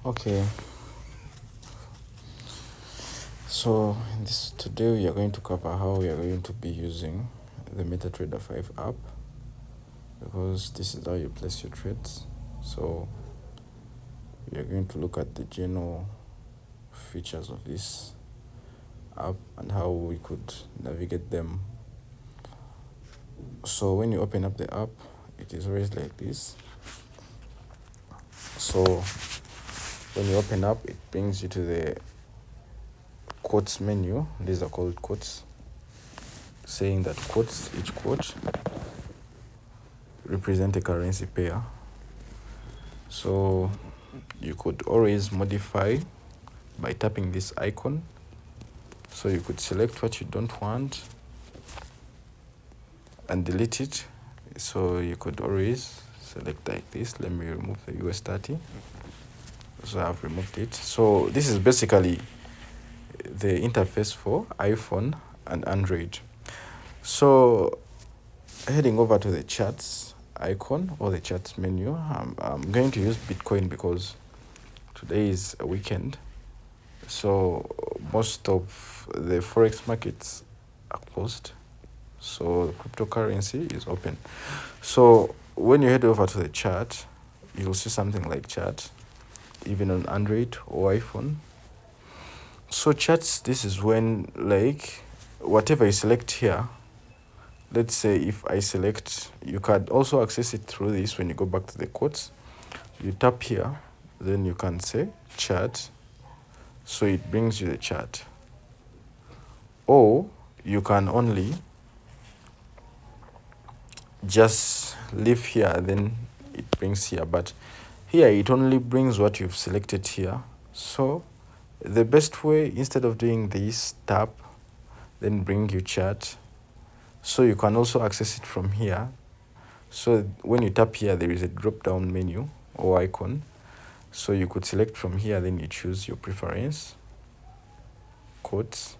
Okay, so today we are going to cover how we are going to be using the MetaTrader5 app, because this is how you place your trades. So we are going to look at the general features of this app and how we could navigate them. So when you open up the app, it is always like this. So when you open up, it brings you to the quotes menu. These are called quotes, saying that each quote represent a currency pair. So you could always modify by tapping this icon. So you could select what you don't want and delete it. So you could always select like this. Let me remove the US30. So I've removed it. So this is basically the interface for iPhone and Android. So heading over to the charts icon or the charts menu, I'm going to use Bitcoin because today is a weekend. So most of the Forex markets are closed. So cryptocurrency is open. So when you head over to the chart, you'll see something like chart, even on Android or iPhone. So charts, this is when, like, whatever you select here, let's say if I select, you can also access it through this. When you go back to the quotes, you tap here, then you can say chart. So it brings you the chart. Or you can only just leave here, then it brings here. But here it only brings what you've selected here. So the best way, instead of doing this, tap, then bring your chart. So you can also access it from here. So when you tap here, there is a drop down menu or icon. So you could select from here, then you choose your preference, quotes.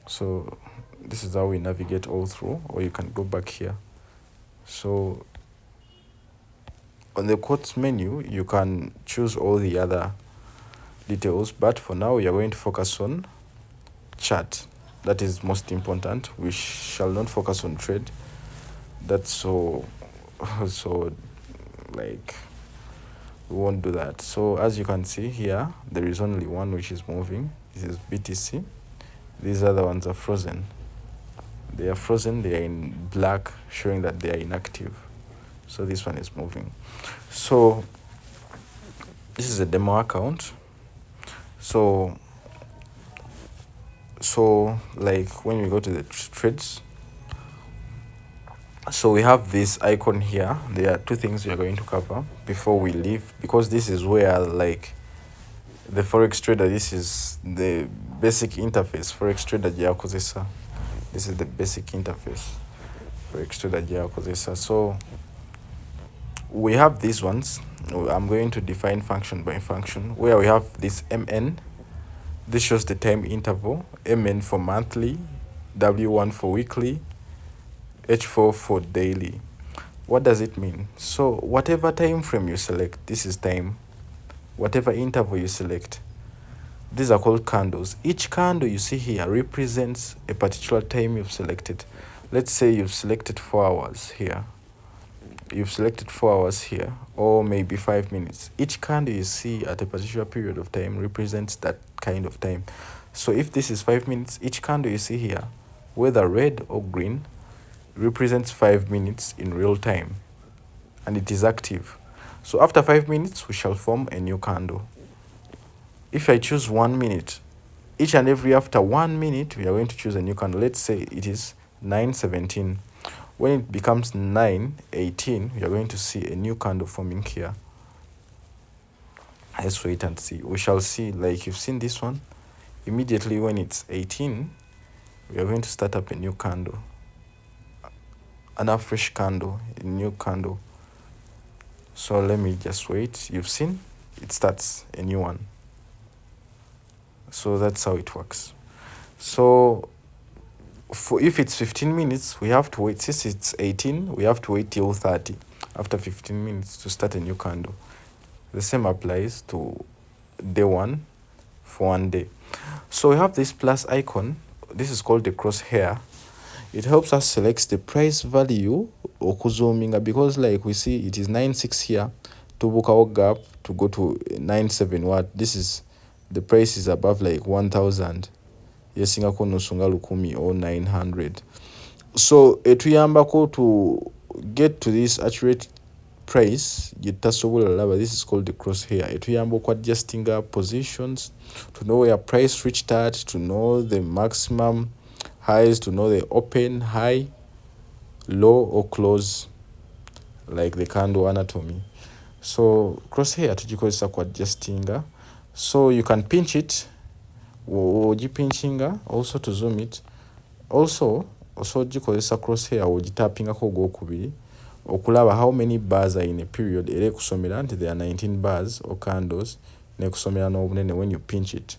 So this is how we navigate all through, or you can go back here. So on the quotes menu, you can choose all the other details, but for now we are going to focus on chart. That is most important. We shall not focus on trade. That's so like, we won't do that. So as you can see here, there is only one which is moving. This is BTC. These other ones are frozen. They are frozen, they are in black, showing that they are inactive. So this one is moving. So this is a demo account. So like when we go to the trades, so we have this icon here. There are two things we are going to cover before we leave, because this is where, like, the Forex trader, this is the basic interface. Forex trader Giakozesa. This is the basic interface. Forex trader Giakozesa. So we have these ones. I'm going to define function by function, where we have this MN. This shows the time interval. MN for monthly, W1 for weekly, H4 for daily. What does it mean? So whatever time frame you select, this is time. Whatever interval you select, these are called candles. Each candle you see here represents a particular time you've selected. Let's say you've selected 4 hours here. You've selected 4 hours here, or maybe 5 minutes. Each candle you see at a particular period of time represents that kind of time. So if this is 5 minutes, each candle you see here, whether red or green, represents 5 minutes in real time, and it is active. So after 5 minutes, we shall form a new candle. If I choose 1 minute, each and every after 1 minute, we are going to choose a new candle. Let's say it is 9:17. When it becomes 9:18, we are going to see a new candle forming here. Let's wait and see. We shall see, like you've seen this one. Immediately when it's 18, we are going to start up a new candle. Another fresh candle, a new candle. So let me just wait. You've seen, it starts a new one. So that's how it works. So if it's 15 minutes, we have to wait. Since it's 18, we have to wait till 30. After 15 minutes to start a new candle. The same applies to day one for 1 day. So we have this plus icon. This is called the crosshair. It helps us select the price value okuzoominga, because like we see it is 96 here to book our gap to go to 97. What this is, the price is above like 1000 yesingako nusunga lukumi or 900. So etuyambako to get to this accurate price gitasobola laba. This is called the crosshair. Etuyamba ku adjusting our positions to know where price reached at, to know the maximum highs, to know the open, high, low or close, like the candle anatomy. So crosshair tugikozesa ku adjustinga. So you can pinch it, ogipinchinga also to zoom it. Also gikozesa crosshair ogitappingako ogwokubiri okulaba how many bars are in a period. Era ekusomera nti there are 19 bars or candles, nekusomera n'obunene when you pinch it,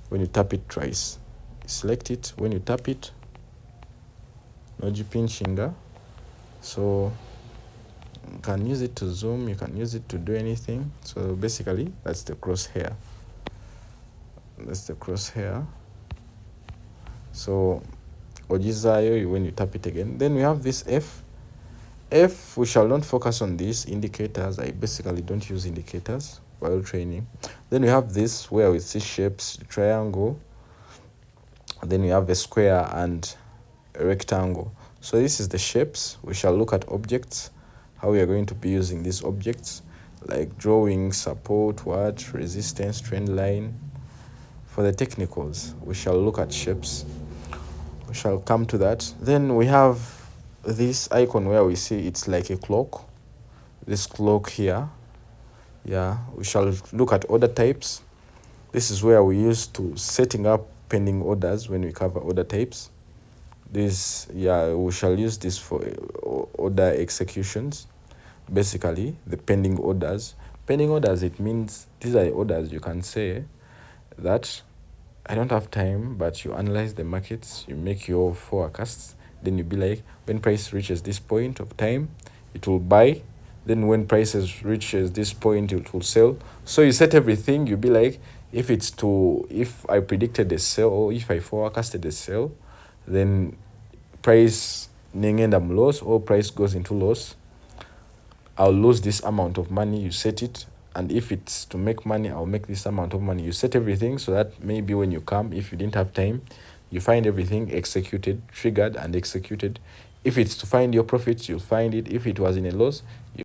when you tap it twice. Select it, when you tap it nogipinchinga. So you can use it to zoom, you can use it to do anything. So basically that's the crosshair. That's the crosshair. So ogizayo when you tap it again. Then we have this F, we shall not focus on these indicators. I basically don't use indicators while training. Then we have this where we see shapes, triangle. Then we have a square and a rectangle. So this is the shapes. We shall look at objects, how we are going to be using these objects, like drawing, support, resistance, trend line. For the technicals, we shall look at shapes. We shall come to that. Then we have this icon where we see it's like a clock. This clock here. Yeah, we shall look at order types. This is where we use to setting up pending orders when we cover order types. This, yeah, we shall use this for order executions. Basically, the pending orders. Pending orders, it means these are the orders you can say that I don't have time, but you analyze the markets, you make your forecasts, then you be like, when price reaches this point of time, it will buy. Then when prices reaches this point, it will sell. So you set everything. You be like, if I predicted a sell or if I forecasted a sell, then price ningenda loss or price goes into loss, I'll lose this amount of money. You set it. And if it's to make money, I'll make this amount of money. You set everything so that maybe when you come, if you didn't have time, you find everything executed, triggered and executed. If it's to find your profits, you'll find it. If it was in a loss,